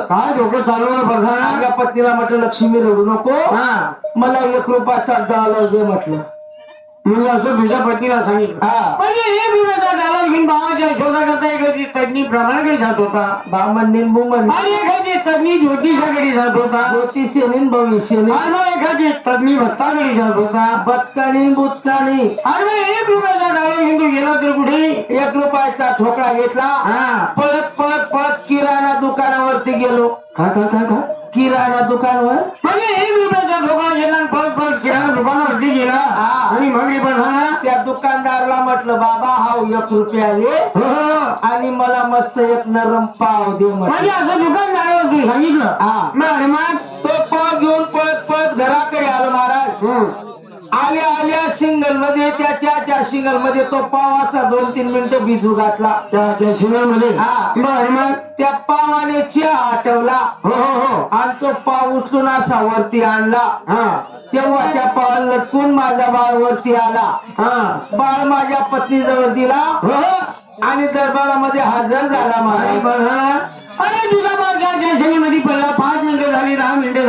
काय डोकं चालवलं बघा. माझ्या पत्नीला म्हटलं लक्ष्मी रडू नको, हा मला $1 दे म्हटलं. म्हणजे असं तुझ्या पत्नीला सांगितलं. हा म्हणजे हे बिनाचा डाला घेऊन बाबाच्या शोधा करता एखादी तज्ञी प्रमाणाकडे जात होता बामण बुमन आणि एखादी तज्ञी ज्योतिषाकडे जात होता ज्योतिषेने भविष्यने आणि मग एखादी तज्ञी भक्ताकडे जात होता बतकानी बुतकानी. आणि मग $1 डाला घेऊन तू गेला तर कुठे $1 ठोकळा घेतला. हा पळत पळत पळत किराणा दुकानावरती गेलो. का किराणा दुकानवर म्हणजे $1 ठोकळा घेतला आणि परत परत किराणा दुकानावरती गेला हा. आणि मग हे बघा त्या दुकानदाराला म्हटलं बाबा हा $1 दे हो आणि मला मस्त एक नरम पाव दे म्हणजे म्हटलं. असं दुकान झाल्यावर तू सांगितलं हा. मग तो पाव घेऊन पळत पळत घराकडे आलो महाराज. आल्या आल्या सिंगल मध्ये त्या सिंगल मध्ये तो पाव असा 2-3 मिनिटं भिजू घातला. त्या सिग्नल मध्ये हा. बरं मग त्या पावाने चहा आटवला हो हो हो आणि तो पाव उचलून असा वरती आणला. हा तेव्हा त्या पावाला लटकून माझा बाळ वरती आला. हा बाळ माझ्या पत्नीजवळ दिला हो आणि दरबारामध्ये हजर झाला महाराज. बघा अरे तुझा बाळ त्या मध्ये पडला 5 मिनिटं झाली 10 मिनिटं झाली